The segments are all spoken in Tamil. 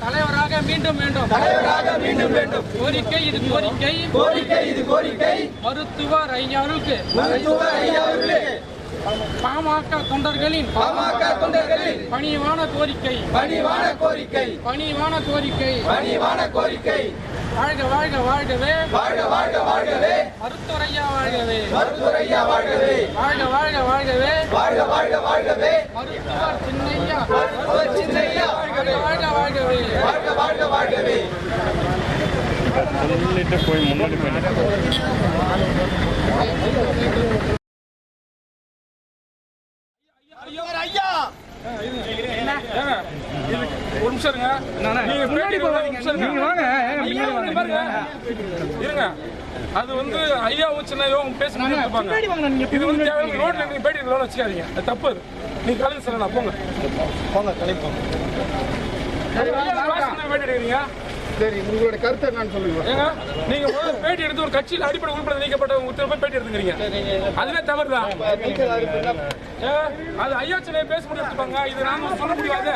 தலைவராக மீண்டும் வேண்டும் கோரிக்கை மருத்துவர் ஐயாவுக்கு பாமக தொண்டர்களின் பணிவான கோரிக்கை வாழ்கவே மருத்துவர் ஐயா வாழ்கவே வாழ்கவே மருத்துவர் சின்னையா வாழ்கவே போய் முன்னாடி ஒரு நிமிஷம் இருங்க. அது வந்து ஐயாவும் சின்னையும் பேச முடியாங்க. இது வந்து ரோட்ல நீங்க பேட்டி எடுக்கலாம்னு வச்சுக்காதீங்க. அது தப்பு. நீங்க காலையில் சொல்லலாம். போங்க கலைப்போங்க. பேட்டி எடுக்கிறீங்க. சரி, உங்களோட கருத்தை என்னன்னு சொல்லுங்க. ஏங்க நீங்க முதல்ல பேட்டி எடுத்து ஒரு கட்சியில் அடிப்படை உறுப்பினர் நீக்கப்பட்ட ஒருத்தர் போய் பேட்டி எடுத்துக்கிறீங்க. அதுவே தவறுதான். அது ஐயா சின்ன பேச முடியாதுப்பாங்க. இது நாம சொல்ல முடியாது.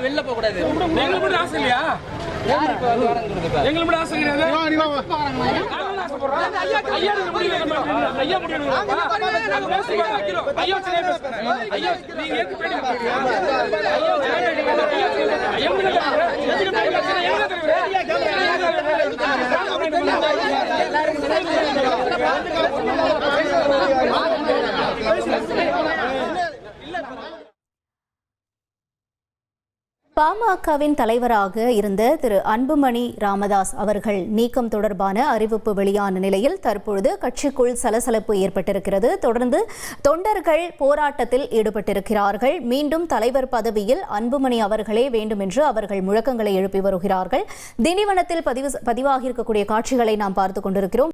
வெளில போக கூடாது. எங்களுக்கு ஆசை இல்லையா? எங்களுக்கு ஆசை கிடையாது. பாமகவின் தலைவராக இருந்த திரு அன்புமணி ராமதாஸ் அவர்கள் நீக்கம் தொடர்பான அறிவிப்பு வெளியான நிலையில் தற்பொழுது கட்சிக்குள் சலசலப்பு ஏற்பட்டிருக்கிறது. தொடர்ந்து தொண்டர்கள் போராட்டத்தில் ஈடுபட்டிருக்கிறார்கள். மீண்டும் தலைவர் பதவியில் அன்புமணி அவர்களே வேண்டும் என்று அவர்கள் முழக்கங்களை எழுப்பி வருகிறார்கள். திண்டிவனத்தில் பதிவாகியிருக்கக்கூடிய காட்சிகளை நாம் பார்த்துக் கொண்டிருக்கிறோம்.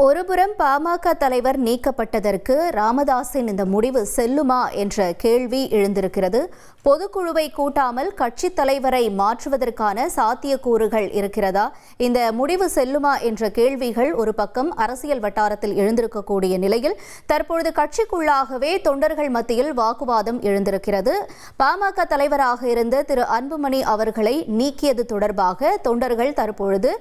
ஒருபுறம் பாமக தலைவர் நீக்கப்பட்டதற்கு ராமதாஸின் இந்த முடிவு செல்லுமா என்ற கேள்வி எழுந்திருக்கிறது. பொதுக்குழுவை கூட்டாமல் கட்சி தலைவரை மாற்றுவதற்கான சாத்தியக்கூறுகள் இருக்கிறதா? இந்த முடிவு செல்லுமா என்ற கேள்விகள் ஒரு பக்கம் அரசியல் வட்டாரத்தில் எழுந்திருக்கக்கூடிய நிலையில் தற்பொழுது கட்சிக்குள்ளாகவே தொண்டர்கள் மத்தியில் வாக்குவாதம் எழுந்திருக்கிறது. பாமக தலைவராக இருந்த திரு அன்புமணி அவர்களை நீக்கியது தொடர்பாக தொண்டர்கள் தற்பொழுது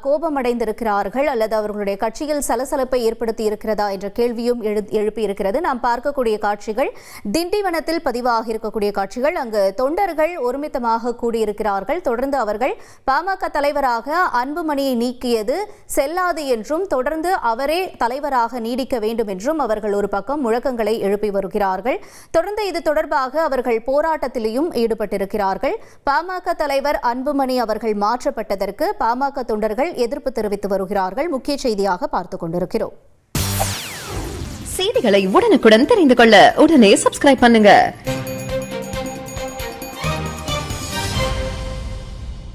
கோபமடைந்திருக்கிறார்கள் அல்லது அவர்களுடைய கட்சியில் சலசலப்பை ஏற்படுத்தி இருக்கிறதா என்ற கேள்வியும் எழுப்பியிருக்கிறது. நாம் பார்க்கக்கூடிய காட்சிகள் திண்டிவனத்தில் பதிவாகி இருக்கக்கூடிய காட்சிகள். அங்கு தொண்டர்கள் ஒருமித்தமாக கூடியிருக்கிறார்கள். தொடர்ந்து அவர்கள் பாமக தலைவராக அன்புமணியை நீக்கியது செல்லாது என்றும் தொடர்ந்து அவரே தலைவராக நீடிக்க வேண்டும் என்றும் அவர்கள் ஒரு பக்கம் முழக்கங்களை எழுப்பி வருகிறார்கள். தொடர்ந்து இது தொடர்பாக அவர்கள் போராட்டத்திலும் ஈடுபட்டிருக்கிறார்கள். பாமக தலைவர் அன்புமணி அவர்கள் மாற்றப்பட்டதற்கு பாமக தொண்டர்கள் எதிர்ப்பு தெரிவித்து வருகிறார்கள். முக்கிய செய்தியாக பார்த்துக் கொண்டிருக்கிறோம். செய்திகளை உடனுக்குடன் தெரிந்து கொள்ள உடனே சப்ஸ்கிரைப் பண்ணுங்க.